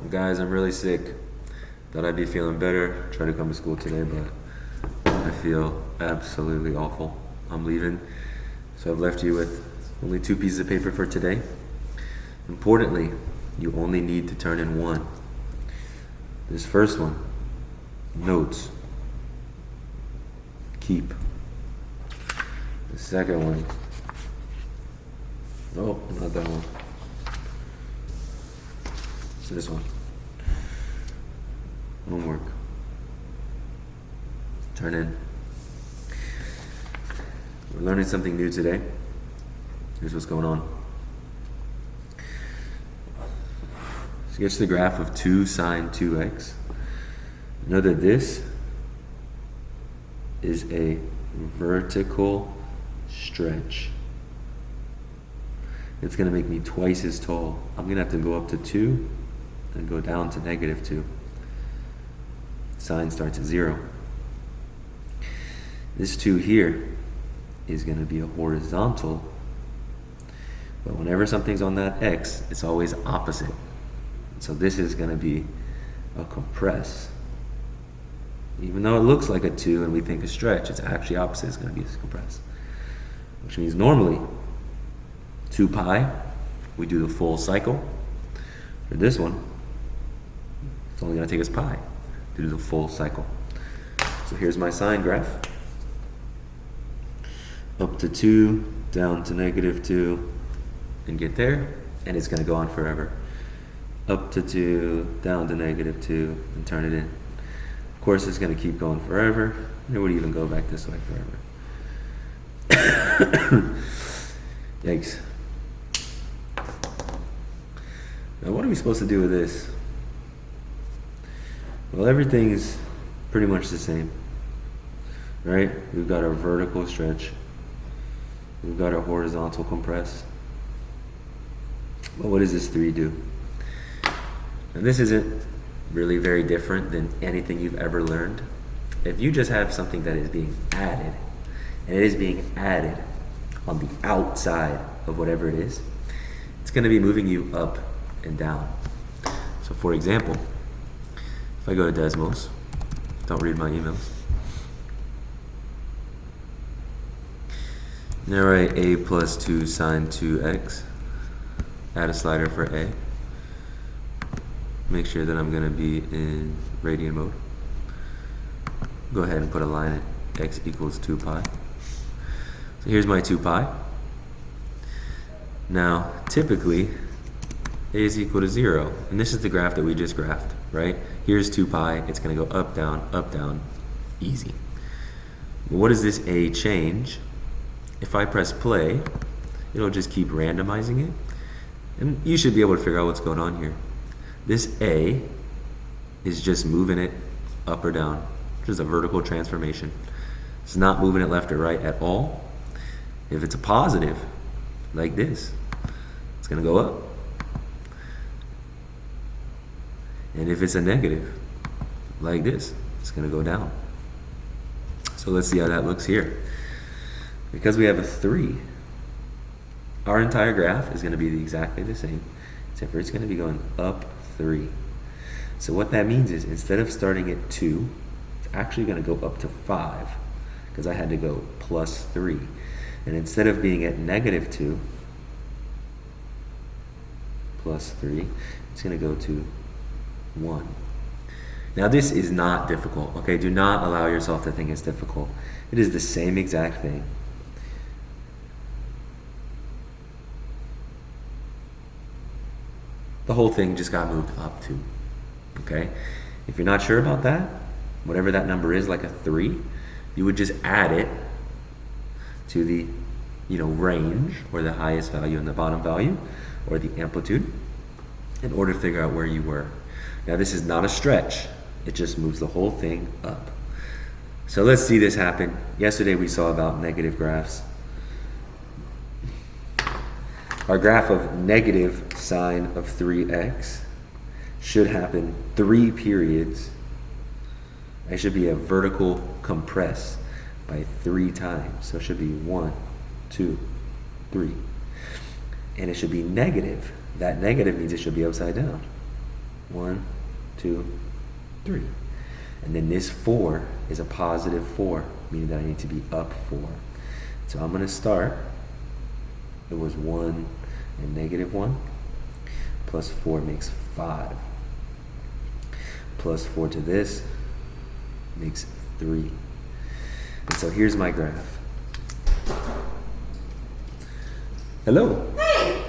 Guys, I'm really sick. Thought I'd be feeling better. Try to come to school today, but I feel absolutely awful. I'm leaving, so I've left you with only 2 pieces of paper for today. Importantly, you only need to turn in 1. This first one, notes. Keep. The second one, oh, not that one. This one. Homework. Turn in. We're learning something new today. Here's what's going on. Sketch the graph of 2 sine 2x. Know that this is a vertical stretch. It's going to make me twice as tall. I'm going to have to go up to 2 and go down to -2. Sine starts at 0. This 2 here is going to be a horizontal, but whenever something's on that x, it's always opposite. So this is going to be a compress. Even though it looks like a 2 and we think a stretch, it's actually opposite. It's going to be a compress. Which means normally 2 pi, we do the full cycle. For this one, it's only going to take us pi to do the full cycle. So here's my sine graph. Up to 2, down to -2, and get there, and it's going to go on forever. Up to 2, down to -2, and turn it in. Of course, it's going to keep going forever. It would even go back this way forever. Yikes. Now, what are we supposed to do with this? Well, everything's pretty much the same, right? We've got our vertical stretch. We've got our horizontal compress. But what does this 3 do? And this isn't really very different than anything you've ever learned. If you just have something that is being added, and it is being added on the outside of whatever it is, it's going to be moving you up and down. So for example, if I go to Desmos, don't read my emails, now write a plus 2 sine 2x, add a slider for a, make sure that I'm going to be in radian mode, go ahead and put a line at x equals 2 pi. So here's my 2 pi. Now typically a is equal to 0, and this is the graph that we just graphed, right? Here's 2 pi, it's going to go up, down, easy. Well, what does this a change? If I press play, it'll just keep randomizing it, and you should be able to figure out what's going on here. This a is just moving it up or down, just a vertical transformation. It's not moving it left or right at all. If it's a positive, like this, it's going to go up. And if it's a negative, like this, it's going to go down. So let's see how that looks here. Because we have a 3, our entire graph is going to be exactly the same, except for it's going to be going up 3. So what that means is instead of starting at 2, it's actually going to go up to 5, because I had to go plus 3. And instead of being at -2 plus 3, it's going to go to 1. Now this is not difficult, okay? Do not allow yourself to think it's difficult. It is the same exact thing. The whole thing just got moved up 2, okay? If you're not sure about that, whatever that number is, like a 3, you would just add it to the range, or the highest value and the bottom value, or the amplitude, in order to figure out where you were. Now this is not a stretch, it just moves the whole thing up. So let's see this happen. Yesterday we saw about negative graphs. Our graph of negative sine of 3x should happen 3 periods. It should be a vertical compress by 3 times. So it should be 1, 2, 3. And it should be negative. That negative means it should be upside down. 1, 2, 3. And then this 4 is a positive 4, meaning that I need to be up 4. So I'm going to start. It was 1 and negative 1. Plus 4 makes 5. Plus 4 to this makes 3. And so here's my graph. Hello. Hey.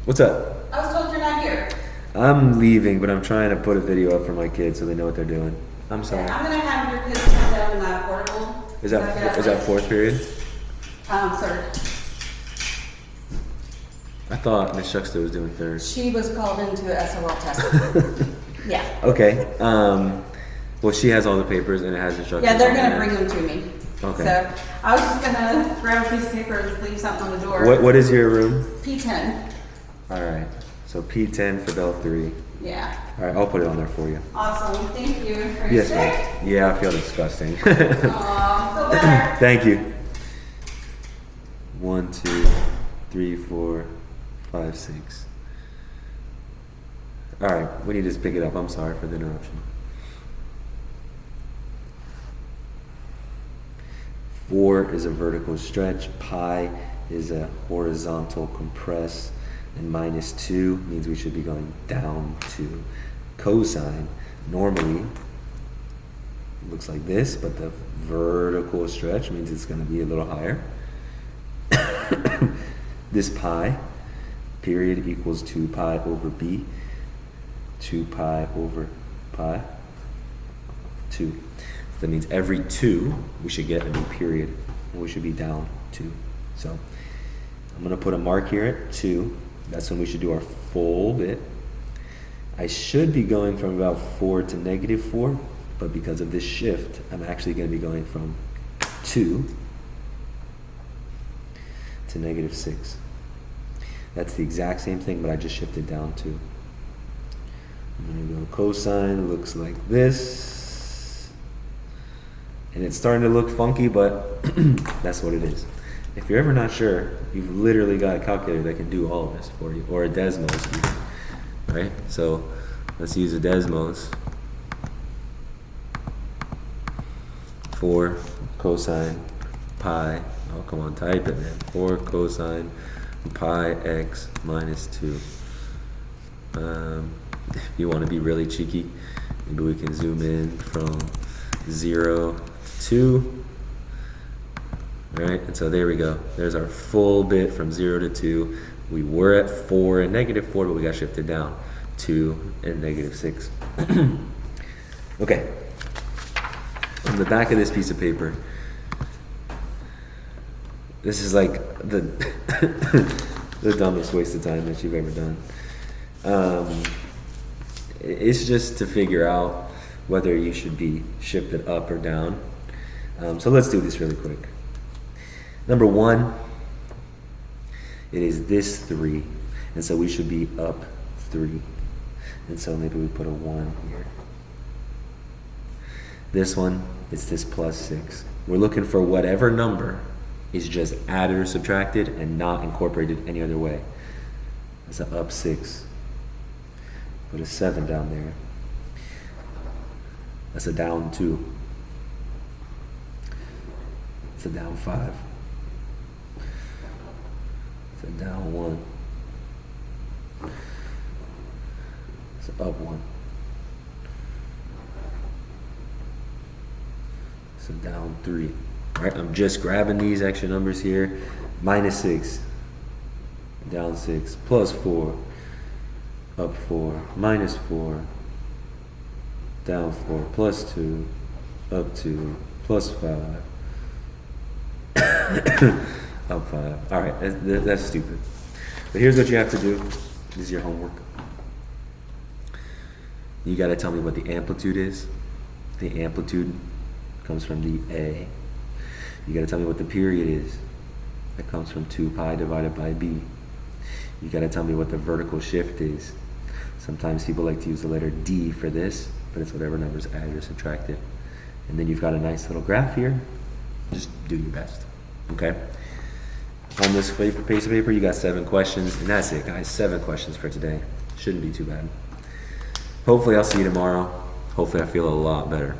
What's up? I was told you're not here. I'm leaving, but I'm trying to put a video up for my kids so they know what they're doing. I'm sorry. Yeah, I'm gonna have your kids come down in that portable. Is that fourth period? Third. I thought Miss Shuckster was doing third. She was called into a SOL test. Yeah. Okay. Well, she has all the papers and it has instructions. Yeah, they're on gonna there. bring them to me. Okay. So I was just gonna grab a piece of paper and leave something on the door. What is your room? P10. All right. So P10 for Bell 3. Yeah. All right, I'll put it on there for you. Awesome. Thank you. Are you Yes, sick? ma'am. Yeah, I feel disgusting. Aw, feel better. Thank you. 1, 2, 3, 4, 5, 6. All right, we need to just pick it up. I'm sorry for the interruption. 4 is a vertical stretch. Pi is a horizontal compress. And minus 2 means we should be going down 2. Cosine normally looks like this, but the vertical stretch means it's going to be a little higher. This pi, period, equals 2 pi over b. 2 pi over pi. 2. So that means every 2, we should get a new period. And we should be down 2. So I'm going to put a mark here at 2. That's when we should do our full bit. I should be going from about 4 to negative 4, but because of this shift, I'm actually going to be going from 2 to negative 6. That's the exact same thing, but I just shifted down 2. I'm going to go cosine, looks like this. And it's starting to look funky, but that's what it is. If you're ever not sure, you've literally got a calculator that can do all of this for you, or a Desmos even, right? So let's use a Desmos. 4 cosine pi, oh come on, type it, man. 4 cosine pi x minus 2. If you want to be really cheeky, maybe we can zoom in from 0 to 2. All right, and so there we go. There's our full bit from 0 to 2. We were at 4 and negative 4, but we got shifted down. 2 and negative 6. Okay. On the back of this piece of paper, this is like the the dumbest waste of time that you've ever done. It's just to figure out whether you should be shifted up or down. So let's do this really quick. Number 1, it is this 3, and so we should be up 3. And so maybe we put a 1 here. This one, it's this plus 6. We're looking for whatever number is just added or subtracted and not incorporated any other way. It's an up 6. Put a 7 down there. That's a down 2. It's a down 5. It's a down 1. It's an up 1. It's a down 3. All right, I'm just grabbing these extra numbers here. Minus 6. Down 6. Plus 4. Up 4. Minus 4. Down 4. Plus 2. Up 2. Plus 5. Up 5. All right, that's stupid. But here's what you have to do. This is your homework. You got to tell me what the amplitude is. The amplitude comes from the A. You got to tell me what the period is. That comes from 2 pi divided by b. You got to tell me what the vertical shift is. Sometimes people like to use the letter D for this, but it's whatever numbers added or subtracted. And then you've got a nice little graph here. Just do your best. Okay? On this piece of paper, you got 7 questions, and that's it, guys. 7 questions for today. Shouldn't be too bad. Hopefully I'll see you tomorrow. Hopefully I feel a lot better.